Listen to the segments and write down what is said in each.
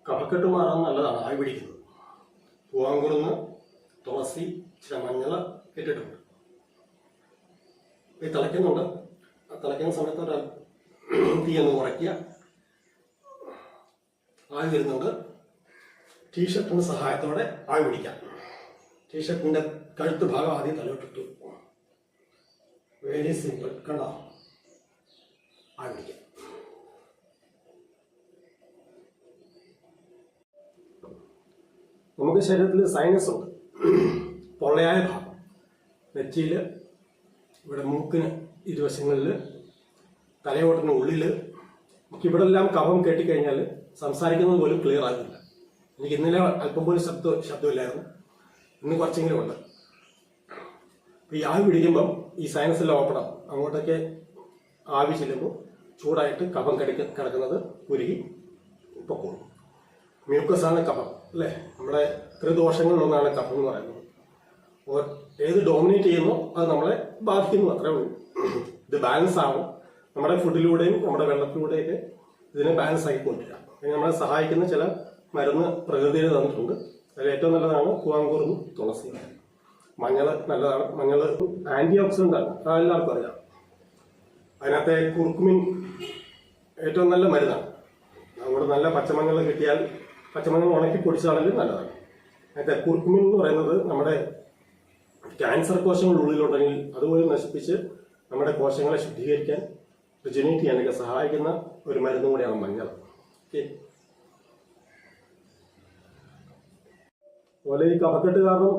കഫക്കെട്ട് മാറാൻ നല്ലതാണ് ആവി പിടിക്കുന്നത്. പൂവാങ്കുറുന്ന്, തുളസി, ഇച്ചിരി മഞ്ഞൾ ഇട്ടിട്ടുണ്ട്. ഇത് തിളയ്ക്കുന്നുണ്ട്. തിളയ്ക്കുന്ന സമയത്ത് ഒരു തീയൊന്ന് കുറയ്ക്കുക. ആവി വരുന്നുണ്ട്. ടീഷർട്ടിൻ്റെ സഹായത്തോടെ ആവി പിടിക്കാം. ടീഷർട്ടിൻ്റെ കഴുത്ത് ഭാഗം ആദ്യം തലയിട്ടിട്ടു. Very simple. കണ്ടോ? ആവി പിടിക്കാം. നമുക്ക് ശരീരത്തിൽ സൈനസ് ഉണ്ട്. പൊള്ളയായ ഭാഗം നെറ്റിയിൽ, ഇവിടെ മൂക്കിന് ഇരുവശങ്ങളിൽ, തലയോട്ടിന് ഉള്ളിൽ, നമുക്ക് ഇവിടെ എല്ലാം കഫം കെട്ടിക്കഴിഞ്ഞാൽ സംസാരിക്കുന്നത് പോലും ക്ലിയർ ആകില്ല. എനിക്ക് ഇന്നലെ അല്പം പോലും ശബ്ദമില്ലായിരുന്നു. ഇന്ന് കുറച്ചെങ്കിലും ഉണ്ട്. ഈ ആവി പിടിക്കുമ്പം ഈ സൈനസെല്ലാം ഓപ്പൺ ആവും. അങ്ങോട്ടൊക്കെ ആവി ചെല്ലുമ്പോൾ ചൂടായിട്ട് കഫം കിടക്കുന്നത് ഉരുകി പൊക്കോളും. മ്യൂക്കസാണ് കഫം, അല്ലേ? നമ്മുടെ ത്രിദോഷങ്ങളിലൊന്നാണ് കഫം എന്ന് പറയുന്നത്. ഏത് ഡോമിനേറ്റ് ചെയ്യുന്നോ അത് നമ്മളെ ബാധിക്കുന്നു, അത്രേ ഉള്ളൂ. ഇത് ബാലൻസ് ആവും. നമ്മുടെ ഫുഡിലൂടെയും നമ്മുടെ വെള്ളത്തിലൂടെയൊക്കെ ഇതിനെ ബാലൻസ് ആക്കി കൊണ്ടുവരിക. അതിന് നമ്മളെ സഹായിക്കുന്ന ചില മരുന്ന് പ്രകൃതിയിൽ തന്നിട്ടുണ്ട്. അതിൽ ഏറ്റവും നല്ലതാണ് പൂവാങ്കുറുന്നും തുളസി. മഞ്ഞൾ നല്ലതാണ്. മഞ്ഞൾ ആന്റി ഓക്സിഡന്റ് ആണ്, എല്ലാവർക്കും അറിയാം. അതിനകത്തെ കുർക്കുമിൻ ഏറ്റവും നല്ല മരുന്നാണ്. നമ്മുടെ നല്ല പച്ചമഞ്ഞൾ കിട്ടിയാൽ പച്ചമഞ്ഞൾ ഉണക്കി പൊടിച്ചാണെങ്കിലും നല്ലതാണ്. അതിനകത്തെ കുർക്കുമിൻ എന്ന് പറയുന്നത് നമ്മുടെ ക്യാൻസർ കോശങ്ങൾ ഉള്ളിലുണ്ടെങ്കിൽ അതുപോലെ നശിപ്പിച്ച് നമ്മുടെ കോശങ്ങളെ ശുദ്ധീകരിക്കാൻ, റിജനേറ്റ് ചെയ്യാനൊക്കെ സഹായിക്കുന്ന ഒരു മരുന്നും കൂടിയാണ് മഞ്ഞൾ. ഓക്കെ. അതുപോലെ ഈ കഫക്കെട്ട് കാരണം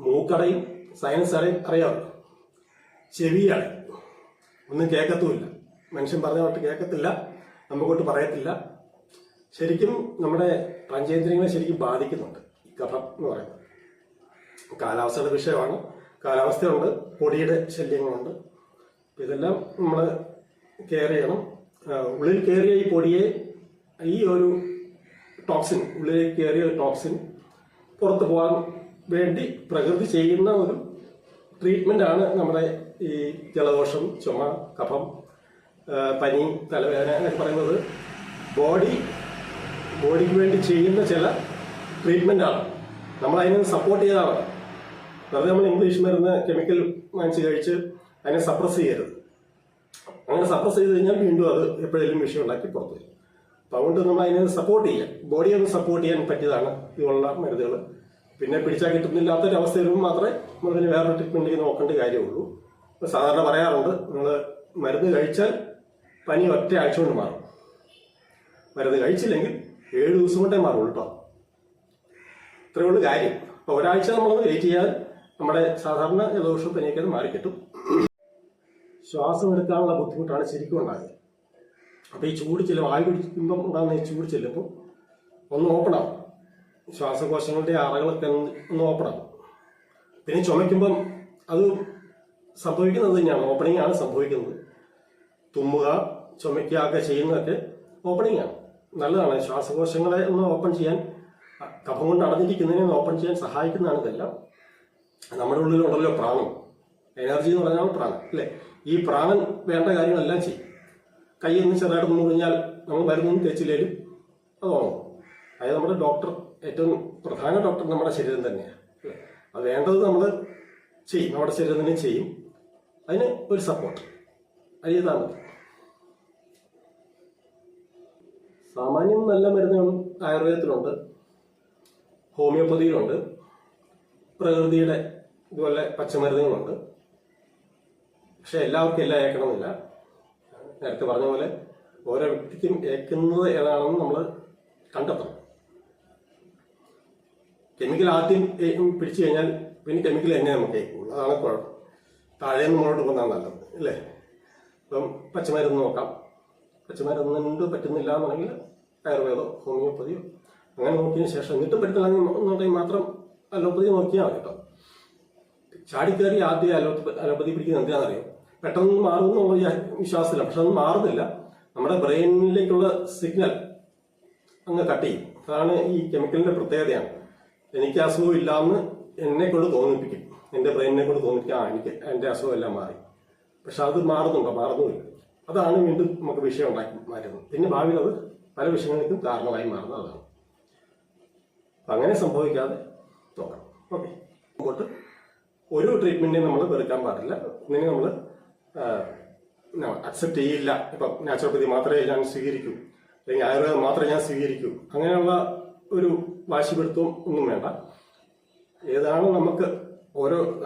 മൂക്കടയും സൈനസ് അടയും അറിയാമല്ലോ. ചെവിയടയും, ഒന്നും കേൾക്കത്തുമില്ല. മനുഷ്യൻ പറഞ്ഞോട്ട് കേൾക്കത്തില്ല, നമുക്കൊട്ട് പറയത്തില്ല. ശരിക്കും നമ്മുടെ പഞ്ചേന്ദ്രിയങ്ങളെ ശരിക്കും ബാധിക്കുന്നുണ്ട് ഈ കഫം എന്ന് പറയുന്നത്. കാലാവസ്ഥയുടെ വിഷയമാണ്. കാലാവസ്ഥയുണ്ട്, പൊടിയുടെ ശല്യങ്ങളുണ്ട്. ഇതെല്ലാം നമ്മൾ കെയർ ചെയ്യണം. ഉള്ളിൽ കയറിയ ഈ പൊടിയെ, ഈ ഒരു ടോക്സിൻ, ഉള്ളിൽ കയറിയ ടോക്സിൻ പുറത്തു പോകാൻ വേണ്ടി പ്രകൃതി ചെയ്യുന്ന ഒരു ട്രീറ്റ്മെൻ്റാണ് നമ്മുടെ ഈ ജലദോഷം, ചുമ, കഫം, പനി, തലവേദന എന്നൊക്കെ പറയുന്നത്. ബോഡിക്ക് വേണ്ടി ചെയ്യുന്ന ചില ട്രീറ്റ്മെൻറ്റാണ്. നമ്മളതിനെ സപ്പോർട്ട് ചെയ്താണ്. വെറുതെ നമ്മൾ ഇംഗ്ലീഷ് മരുന്ന്, കെമിക്കൽ വാങ്ങിച്ച് കഴിച്ച് അതിനെ സപ്രസ് ചെയ്യരുത്. അങ്ങനെ സപ്രസ് ചെയ്ത് കഴിഞ്ഞാൽ വീണ്ടും അത് എപ്പോഴെങ്കിലും വിഷയം ഉണ്ടാക്കി പുറത്തു വരും. അപ്പം അതുകൊണ്ട് നമ്മൾ അതിനെ സപ്പോർട്ട് ചെയ്യാം. ബോഡിയെ ഒന്ന് സപ്പോർട്ട് ചെയ്യാൻ പറ്റിയതാണ് ഇതുള്ള മരുന്നുകൾ. പിന്നെ പിടിച്ചാൽ കിട്ടുന്നില്ലാത്തൊരവസ്ഥ വരുമ്പോൾ മാത്രമേ നമ്മളതിന് വേറൊരു ട്രീറ്റ്മെൻറ്റിലേക്ക് നോക്കേണ്ട കാര്യമുള്ളൂ. ഇപ്പോൾ സാധാരണ പറയാറുണ്ട്, നിങ്ങൾ മരുന്ന് കഴിച്ചാൽ പനി ഒറ്റ ആഴ്ച കൊണ്ട് മാറും. മരുന്ന് കഴിച്ചില്ലെങ്കിൽ 7 ദിവസം കൊണ്ടേ മാറുള്ളൂ കേട്ടോ. ഇത്രയേ ഉള്ളൂ കാര്യം. അപ്പോൾ ഒരാഴ്ച നമ്മളൊന്ന് വെയിറ്റ് ചെയ്യാൻ നമ്മുടെ സാധാരണ ജലദോഷം പനിയൊക്കെ അത് മാറിക്കിട്ടും. ശ്വാസം എടുക്കാനുള്ള ബുദ്ധിമുട്ടാണ് ശരിക്കും ഉണ്ടാകുക. അപ്പോൾ ഈ ചൂട് ചെല്ലുമ്പോൾ, ആവി പിടിക്കുമ്പം ഉണ്ടാകുന്ന ഈ ചൂട് ചെല്ലുമ്പോൾ ഒന്ന് ഓപ്പൺ ആവും. ശ്വാസകോശങ്ങളുടെ അറകളൊക്കെ ഒന്ന് ഓപ്പൺ ആവും. പിന്നെ ചുമയ്ക്കുമ്പം അത് സംഭവിക്കുന്നത് തന്നെയാണ്, ഓപ്പണിംഗ് ആണ് സംഭവിക്കുന്നത്. തുമ്മുക, ചുമയ്ക്കുക ഒക്കെ ചെയ്യുന്നതൊക്കെ ഓപ്പണിംഗ് ആണ്. നല്ലതാണ്. ശ്വാസകോശങ്ങളെ ഒന്ന് ഓപ്പൺ ചെയ്യാൻ, കഫം കൊണ്ട് അടഞ്ഞിരിക്കുന്നതിനെ ഒന്ന് ഓപ്പൺ ചെയ്യാൻ സഹായിക്കുന്നതാണ് ഇതെല്ലാം. നമ്മുടെ ഉള്ളിലുണ്ടല്ലോ പ്രാണൻ, എനർജി എന്ന് പറഞ്ഞാൽ പ്രാണൻ, അല്ലേ? ഈ പ്രാണൻ വേണ്ട കാര്യങ്ങളെല്ലാം ചെയ്യും. കൈയൊന്ന് ചെറുതായിട്ട് മുറിഞ്ഞാൽ നമ്മൾ മരുന്നൊന്നും തേച്ചില്ലേലും അത് ഉണങ്ങും. അതായത് നമ്മുടെ ഡോക്ടർ, ഏറ്റവും പ്രധാന ഡോക്ടർ നമ്മുടെ ശരീരം തന്നെയാണ്. അത് വേണ്ടത് നമ്മൾ ചെയ്യും, നമ്മുടെ ശരീരം തന്നെ ചെയ്യും. അതിന് ഒരു സപ്പോർട്ട് അത് ചെയ്താൽ മതി. സാമാന്യം നല്ല മരുന്നുകളും ആയുർവേദത്തിലുണ്ട്, ഹോമിയോപ്പതിയിലുണ്ട്, പ്രകൃതിയുടെ ഇതുപോലെ പച്ചമരുന്നുകളുണ്ട്. പക്ഷെ എല്ലാവർക്കും എല്ലാം ഏൽക്കണമെന്നില്ല. നേരത്തെ പറഞ്ഞ പോലെ ഓരോ വ്യക്തിക്കും ഏൽക്കുന്നത് ഏതാണെന്ന് നമ്മൾ കണ്ടെത്തണം. കെമിക്കൽ ആദ്യം പിടിച്ചു കഴിഞ്ഞാൽ പിന്നെ കെമിക്കൽ തന്നെ നമുക്ക് ഏൽക്കുള്ളൂ. അതാണ് കുഴപ്പം. താഴേന്ന് മുന്നോട്ട് പോകുന്നതാണ് നല്ലത്, അല്ലേ? ഇപ്പം പച്ചമരുന്ന് നോക്കാം. പച്ചമരുന്നുണ്ട് പറ്റുന്നില്ല എന്നുണ്ടെങ്കിൽ ആയുർവേദോ ഹോമിയോപ്പതിയോ അങ്ങനെ നോക്കിയതിന് ശേഷം എന്നിട്ടും പറ്റുന്നില്ല എന്നുണ്ടെങ്കിൽ മാത്രം അലോപ്പതി നോക്കിയാൽ മതി കേട്ടോ. ചാടിക്കയറി ആദ്യം അലോപ്പതി പിടിക്കുന്നത് എന്തിനാണെന്നറിയോ? പെട്ടെന്ന് മാറുമെന്നുള്ള വിശ്വാസമില്ല. പക്ഷെ അത് മാറുന്നില്ല. നമ്മുടെ ബ്രെയിനിലേക്കുള്ള സിഗ്നൽ അങ്ങ് കട്ട് ചെയ്യും. അതാണ് ഈ കെമിക്കലിന്റെ പ്രത്യേകതയാണ്. എനിക്ക് അസുഖം ഇല്ലാന്ന് എന്നെ കൊണ്ട് തോന്നിപ്പിക്കും, എൻ്റെ ബ്രെയിനിനെ കൊണ്ട് തോന്നിപ്പിക്കും, എനിക്ക് എൻ്റെ അസുഖം എല്ലാം മാറി. പക്ഷെ അത് മാറുന്നുണ്ടോ? മാറുന്നുമില്ല. അതാണ് വീണ്ടും നമുക്ക് വിഷയം ഉണ്ടാക്കി മാറ്റുന്നത്. പിന്നെ ഭാവിയിൽ അത് പല വിഷയങ്ങൾക്കും കാരണമായി മാറുന്നത് അതാണ്. അങ്ങനെ സംഭവിക്കാതെ നോക്കണം. ഓക്കെ, മുമ്പോട്ട് ഒരു ട്രീറ്റ്മെന്റിനെ നമ്മൾ വെറുക്കാൻ പാടില്ല. ഇതിനെ നമ്മൾ അക്സെപ്റ്റ് ചെയ്യില്ല. ഇപ്പം നാച്ചുറോപ്പതി മാത്രമേ ഞാൻ സ്വീകരിക്കൂ, അല്ലെങ്കിൽ ആയുർവേദം മാത്രമേ ഞാൻ സ്വീകരിക്കൂ, അങ്ങനെയുള്ള ഒരു വാശിപ്പെടുത്തവും ഒന്നും വേണ്ട. ഏതാണ് നമുക്ക്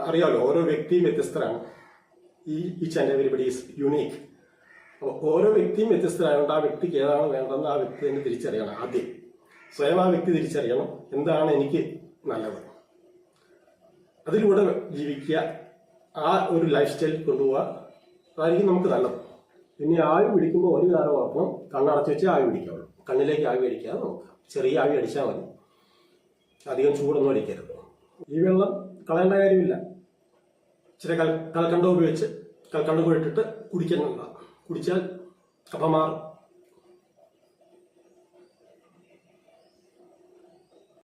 അറിയാമല്ലോ, ഓരോ വ്യക്തിയും വ്യത്യസ്തരാണ്. Each and everybody is unique. അപ്പോൾ ഓരോ വ്യക്തിയും വ്യത്യസ്തരായതുകൊണ്ട് ആ വ്യക്തിക്ക് ഏതാണ് വേണ്ടതെന്ന് ആ വ്യക്തി തന്നെ തിരിച്ചറിയണം. ആദ്യം സ്വയം ആ വ്യക്തി തിരിച്ചറിയണം, എന്താണ് എനിക്ക് നല്ലത്, അതിലൂടെ ജീവിക്കുക, ആ ഒരു ലൈഫ് സ്റ്റൈൽ കൊണ്ടുപോവുക. അതായിരിക്കും നമുക്ക് നല്ലത്. പിന്നെ ആവി പിടിക്കുമ്പോൾ ഒരു കാര്യം ഓർക്കണം, കണ്ണടച്ച് വെച്ച് ആവി പിടിക്കാവുള്ളൂ. കണ്ണിലേക്ക് ആവി അടിക്കാതെ നോക്കുക. ചെറിയ ആവി അടിച്ചാൽ മതി, അധികം ചൂടൊന്നും അടിക്കരുത്. ഈ വെള്ളം കളയേണ്ട കാര്യമില്ല. ഇച്ചിരി കൽക്കണ്ടം ഉപയോഗിച്ച് കൽക്കണ്ടം ഇട്ടിട്ട് കുടിക്കുന്നുണ്ടാകും. കുടിച്ചാൽ കഫം മാറും.